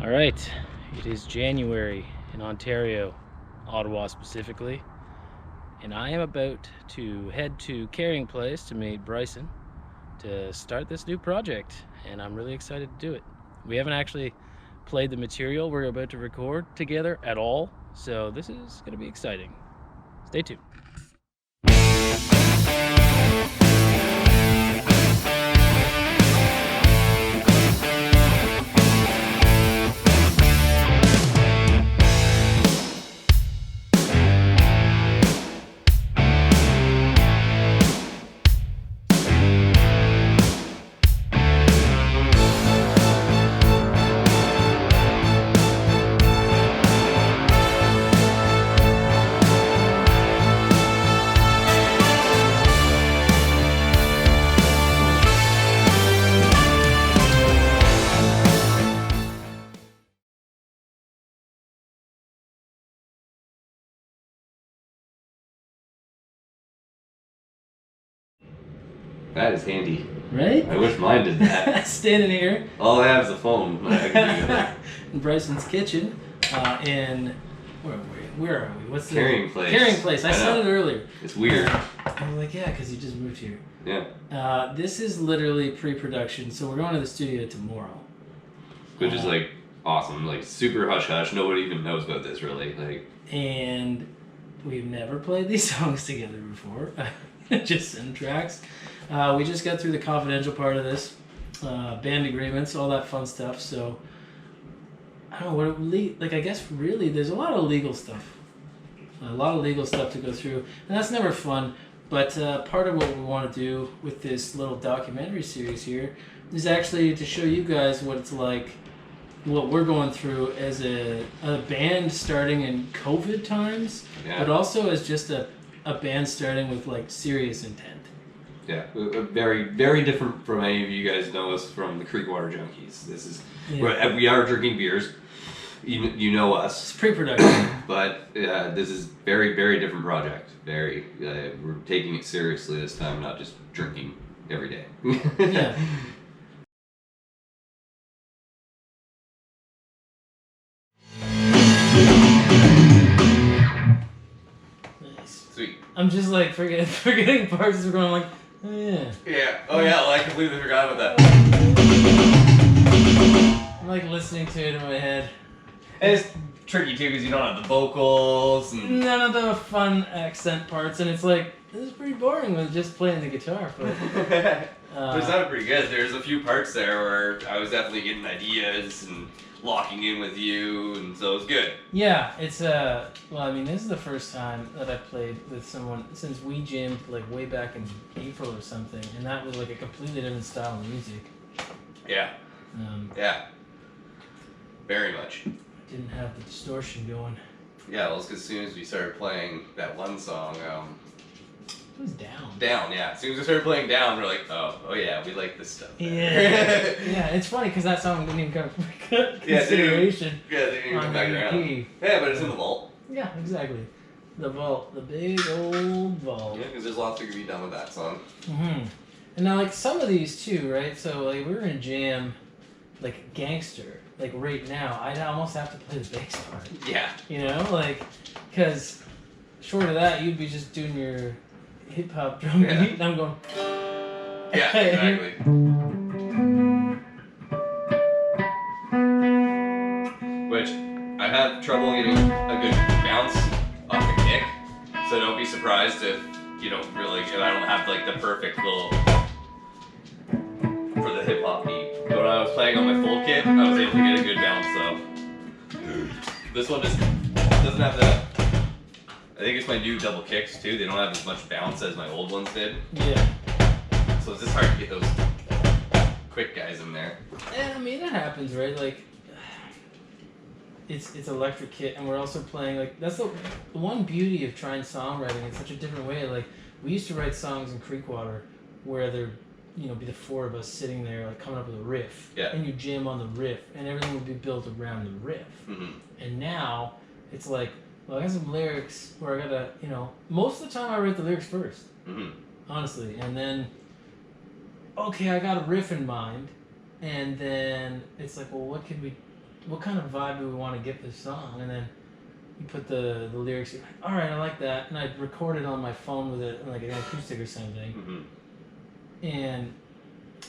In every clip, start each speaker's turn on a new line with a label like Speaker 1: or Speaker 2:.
Speaker 1: All right, it is January in Ontario, Ottawa specifically, and I am about to head to Carrying Place to meet Bryson to start this new project, and I'm really excited to do it. We haven't actually played the material we're about to record together at all, so this is going to be exciting. Stay tuned.
Speaker 2: That is handy.
Speaker 1: Right?
Speaker 2: I wish mine did that.
Speaker 1: Standing here.
Speaker 2: All I have is a phone. I can do that.
Speaker 1: In Bryson's kitchen, in where are we? What's the
Speaker 2: Carrying Place?
Speaker 1: Carrying Place. I said it earlier.
Speaker 2: It's weird.
Speaker 1: I was like, yeah, because you just moved here.
Speaker 2: Yeah.
Speaker 1: This is literally pre-production, so we're going to the studio tomorrow.
Speaker 2: Which is like awesome, like super hush hush. Nobody even knows about this really. Like.
Speaker 1: And we've never played these songs together before. Just send tracks. We just got through the confidential part of this, band agreements, all that fun stuff. So I don't know what I guess really there's a lot of legal stuff, to go through, and that's never fun. But part of what we want to do with this little documentary series here is actually to show you guys what it's like, what we're going through as a band starting in COVID times, but also as just a band starting with like serious intent.
Speaker 2: Yeah, very, very different from any of you guys know us from the Creekwater Junkies. This is we are drinking beers. You know us.
Speaker 1: It's pre-production,
Speaker 2: but this is very, very different project. Very, we're taking it seriously this time, not just drinking every day.
Speaker 1: Yeah. Nice.
Speaker 2: Sweet.
Speaker 1: I'm just like forgetting parts we're going like. Oh, yeah.
Speaker 2: Yeah. Oh, yeah. Well, I completely forgot about that.
Speaker 1: I'm like listening to it in my head.
Speaker 2: And it's tricky too because you don't have the vocals and
Speaker 1: none of the fun accent parts, and it's like this is pretty boring with just playing the guitar. But
Speaker 2: it sounded pretty good. There's a few parts there where I was definitely getting ideas and locking in with you, and so it was good.
Speaker 1: Yeah, it's well, I mean, this is the first time that I've played with someone since we jammed like way back in April or something, and that was like a completely different style of music.
Speaker 2: Yeah. Yeah. Very much.
Speaker 1: Didn't have the distortion going.
Speaker 2: Yeah, well, it's 'cause as soon as we started playing that one song,
Speaker 1: it was Down.
Speaker 2: Down, yeah. As soon as we started playing Down, we're like, oh yeah, we like this stuff.
Speaker 1: Yeah. Yeah, it's funny because that song didn't even come consideration.
Speaker 2: Yeah, they didn't even come back around. Yeah, but it's in the vault.
Speaker 1: Yeah, exactly. The vault, the big old vault.
Speaker 2: Yeah, because there's lots that could be done with that song.
Speaker 1: Mm-hmm. And now, like, some of these too, right? So, like, we were in jam, like, Gangster. Like, right now, I'd almost have to play the bass part.
Speaker 2: Yeah.
Speaker 1: You know? Like, because short of that, you'd be just doing your hip-hop drum beat, and I'm going...
Speaker 2: Yeah, exactly. Which, I have trouble getting a good bounce off the kick, so don't be surprised if you don't really, if I don't have like the perfect little, for the hip hop beat. But when I was playing on my full kit, I was able to get a good bounce, so. This one just doesn't have the, I think it's my new double kicks too, they don't have as much bounce as my old ones did.
Speaker 1: Yeah.
Speaker 2: So it's just hard to get those quick guys in there.
Speaker 1: Yeah, I mean, it happens, right? Like, it's electric kit, and we're also playing, like, that's the one beauty of trying songwriting in such a different way. Like, we used to write songs in Creekwater where there'd, be the four of us sitting there, like, coming up with a riff.
Speaker 2: Yeah.
Speaker 1: And you jam on the riff, and everything would be built around the riff.
Speaker 2: Mm-hmm.
Speaker 1: And now, it's like, Well, I got some lyrics where I gotta, most of the time I write the lyrics first, honestly, and then, okay, I got a riff in mind, and then it's like, well, what kind of vibe do we want to give this song? And then you put the lyrics, you're like, all right, I like that, and I'd record it on my phone with it, like an acoustic or something, and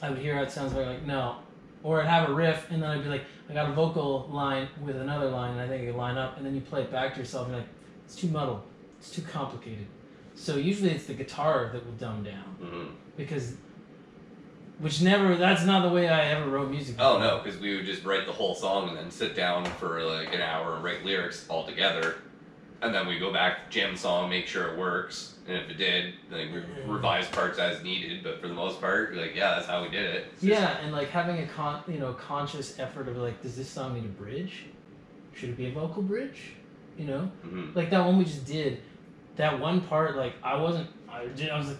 Speaker 1: I would hear how it sounds like, no. Or I'd have a riff, and then I'd be like, I got a vocal line with another line, and I think it could line up, and then you play it back to yourself, and you're like, it's too muddled, it's too complicated. So usually it's the guitar that will dumb down, because, that's not the way I ever wrote music before.
Speaker 2: Oh no, because we would just write the whole song and then sit down for like an hour and write lyrics all together, and then we go back, jam the song, make sure it works. And if it did, like we revise parts as needed, but for the most part, like that's how we did it.
Speaker 1: And like having a conscious effort of like, does this song need a bridge? Should it be a vocal bridge? Like that one we just did, that one part, like I was like,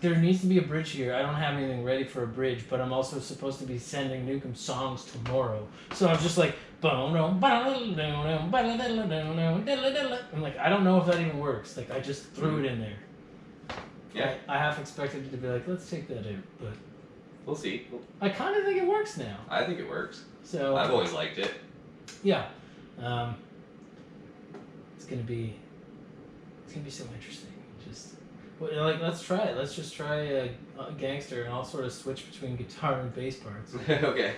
Speaker 1: there needs to be a bridge here. I don't have anything ready for a bridge, but I'm also supposed to be sending Newcomb songs tomorrow. So I was just like, I'm like, I don't know if that even works. Like I just threw it in there.
Speaker 2: Yeah.
Speaker 1: I half expected it to be like, let's take that out, but
Speaker 2: we'll see.
Speaker 1: I kind of think it works now.
Speaker 2: I think it works.
Speaker 1: So
Speaker 2: I've always liked it.
Speaker 1: Yeah. It's gonna be so interesting. Let's try it. Let's just try a gangster, and I'll sort of switch between guitar and bass parts.
Speaker 2: Okay.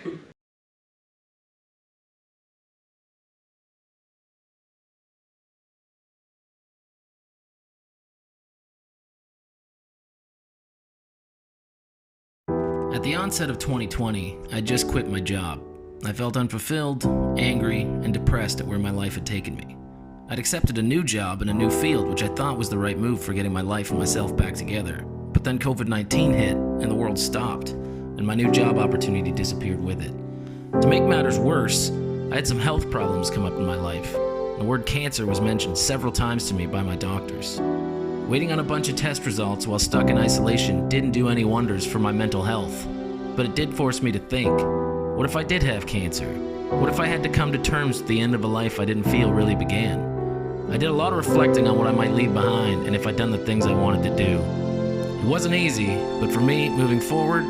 Speaker 3: At the onset of 2020, I just quit my job. I felt unfulfilled, angry, and depressed at where my life had taken me. I'd accepted a new job in a new field, which I thought was the right move for getting my life and myself back together. But then COVID-19 hit, and the world stopped, and my new job opportunity disappeared with it. To make matters worse, I had some health problems come up in my life. The word cancer was mentioned several times to me by my doctors. Waiting on a bunch of test results while stuck in isolation didn't do any wonders for my mental health. But it did force me to think, what if I did have cancer? What if I had to come to terms with the end of a life I didn't feel really began? I did a lot of reflecting on what I might leave behind and if I'd done the things I wanted to do. It wasn't easy, but for me, moving forward,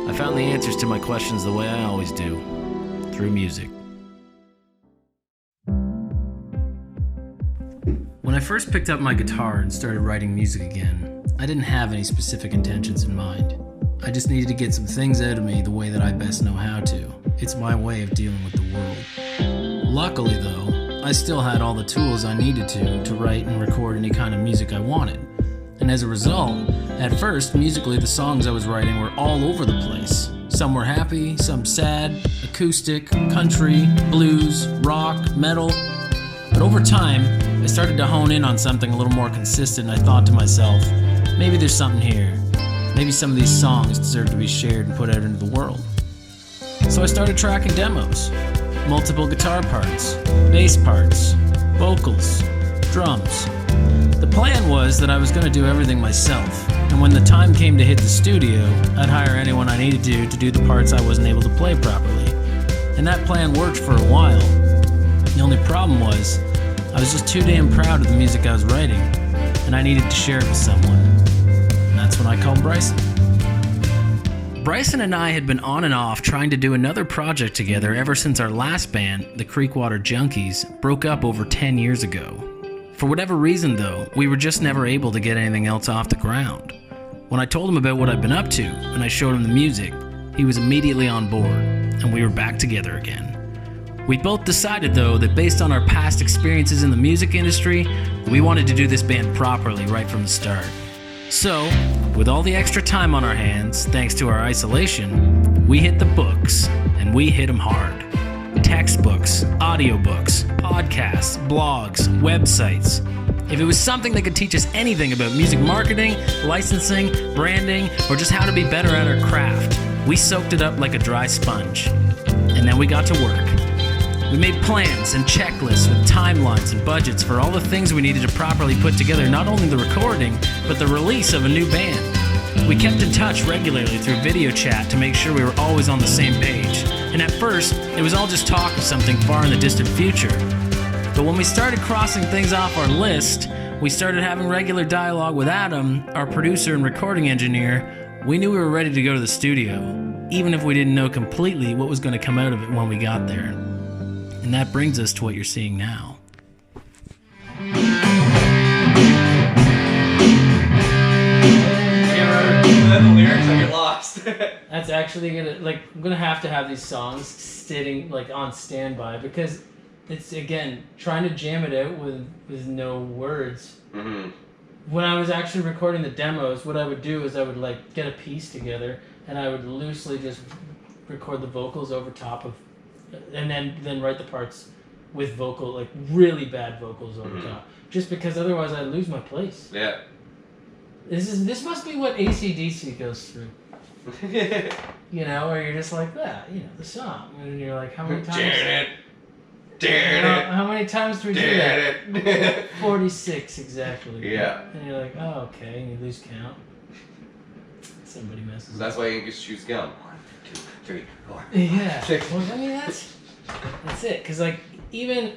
Speaker 3: I found the answers to my questions the way I always do, through music. When I first picked up my guitar and started writing music again, I didn't have any specific intentions in mind. I just needed to get some things out of me the way that I best know how to. It's my way of dealing with the world. Luckily though, I still had all the tools I needed to write and record any kind of music I wanted. And as a result, at first, musically the songs I was writing were all over the place. Some were happy, some sad, acoustic, country, blues, rock, metal. But over time, I started to hone in on something a little more consistent, and I thought to myself, maybe there's something here. Maybe some of these songs deserve to be shared and put out into the world. So I started tracking demos. Multiple guitar parts, bass parts, vocals, drums. The plan was that I was going to do everything myself, and when the time came to hit the studio, I'd hire anyone I needed to do the parts I wasn't able to play properly. And that plan worked for a while. The only problem was, I was just too damn proud of the music I was writing, and I needed to share it with someone. And that's when I called Bryson. Bryson and I had been on and off trying to do another project together ever since our last band, the Creekwater Junkies, broke up over 10 years ago. For whatever reason though, we were just never able to get anything else off the ground. When I told him about what I'd been up to, and I showed him the music, he was immediately on board, and we were back together again. We both decided though that based on our past experiences in the music industry, we wanted to do this band properly right from the start. So, with all the extra time on our hands, thanks to our isolation, we hit the books, and we hit them hard. Textbooks, audiobooks, podcasts, blogs, websites. If it was something that could teach us anything about music marketing, licensing, branding, or just how to be better at our craft, we soaked it up like a dry sponge. And then we got to work. We made plans and checklists with timelines and budgets for all the things we needed to properly put together not only the recording, but the release of a new band. We kept in touch regularly through video chat to make sure we were always on the same page. And at first, it was all just talk of something far in the distant future. But when we started crossing things off our list, we started having regular dialogue with Adam, our producer and recording engineer. We knew we were ready to go to the studio, even if we didn't know completely what was going to come out of it when we got there. And that brings us to what you're seeing now.
Speaker 2: The lyrics, I get lost.
Speaker 1: That's actually gonna, like, I'm gonna have to have these songs sitting, like, on standby, because it's, again, trying to jam it out with no words.
Speaker 2: Mm-hmm.
Speaker 1: When I was actually recording the demos, what I would do is I would, like, get a piece together, and I would loosely just record the vocals over top of, and then write the parts with vocal, like, really bad vocals over top. Just because otherwise I'd lose my place.
Speaker 2: Yeah.
Speaker 1: This must be what AC/DC goes through. You know, where you're just like, the song. And you're like, how many times? How many times do we do that? 46, exactly.
Speaker 2: Yeah.
Speaker 1: And you're like, oh, okay, and you lose count. Somebody messes up.
Speaker 2: That's why you just choose gum. 1, 2, 3, 4.
Speaker 1: Yeah.
Speaker 2: 6.
Speaker 1: Well, I mean, that's it. Because, like, even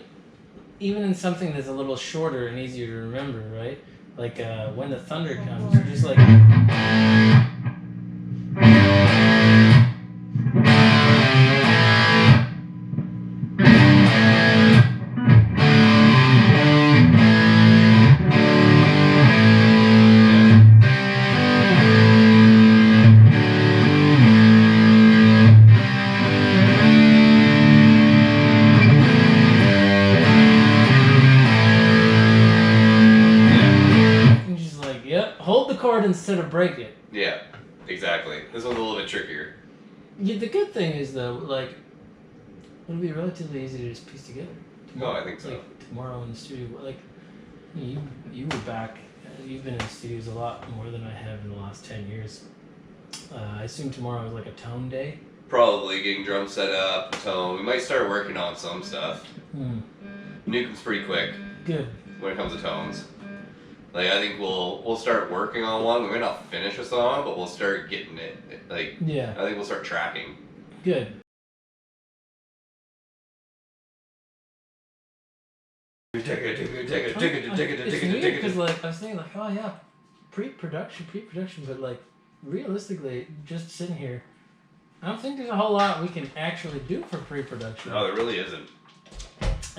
Speaker 1: in something that's a little shorter and easier to remember, right? Like, When the Thunder Comes, you're just like... instead of break it.
Speaker 2: Yeah, exactly. This one's a little bit trickier.
Speaker 1: Yeah, the good thing is, though, like, it'll be relatively easy to just piece together.
Speaker 2: Oh, I think so.
Speaker 1: Like, tomorrow in the studio, like, you were back, you've been in the studios a lot more than I have in the last 10 years. I assume tomorrow is like a tone day?
Speaker 2: Probably getting drums set up, tone. We might start working on some stuff. Nuke's pretty quick.
Speaker 1: Good.
Speaker 2: When it comes to tones. Like, I think we'll start working on one. We might not finish a song, but we'll start getting it. Like,
Speaker 1: yeah.
Speaker 2: I think we'll start tracking.
Speaker 1: Good.
Speaker 2: Take it.
Speaker 1: It's weird because, like, I was thinking, like, oh yeah, pre-production, but, like, realistically, just sitting here, I don't think there's a whole lot we can actually do for pre-production.
Speaker 2: No, there really isn't.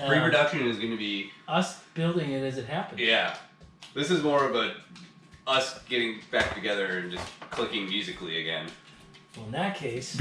Speaker 2: Pre-production is going to be
Speaker 1: us building it as it happens.
Speaker 2: Yeah. This is more of us getting back together and just clicking musically again.
Speaker 1: Well, in that case...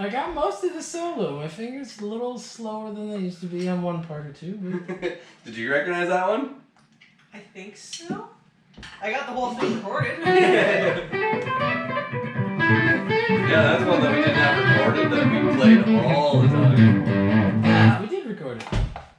Speaker 1: I got most of the solo. My fingers a little slower than they used to be on one part or two.
Speaker 2: Did you recognize that one?
Speaker 4: I think so. I got the whole thing recorded.
Speaker 2: Yeah, that's one that we didn't have recorded that we played all the time.
Speaker 1: Yeah, we did record it.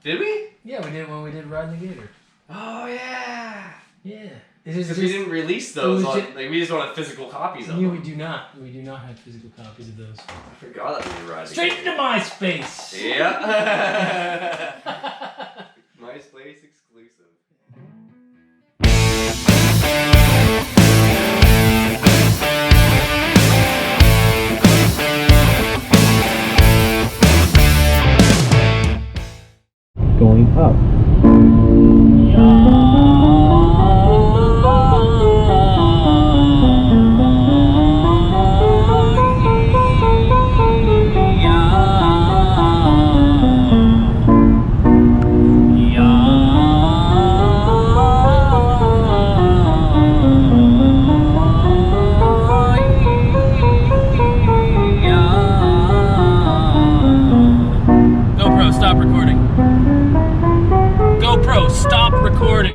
Speaker 2: Did we?
Speaker 1: Yeah, we did when we did Riding the Gator.
Speaker 2: Oh yeah.
Speaker 1: Yeah. It is
Speaker 2: Because we didn't release those on, like we just wanted physical copies of
Speaker 1: Yeah,
Speaker 2: them.
Speaker 1: we do not. We do not have physical copies of those.
Speaker 2: I forgot that we were riding.
Speaker 1: Straight into MySpace!
Speaker 2: Yeah. MySpace exclusive.
Speaker 3: Going up. GoPro, stop recording. GoPro, stop recording.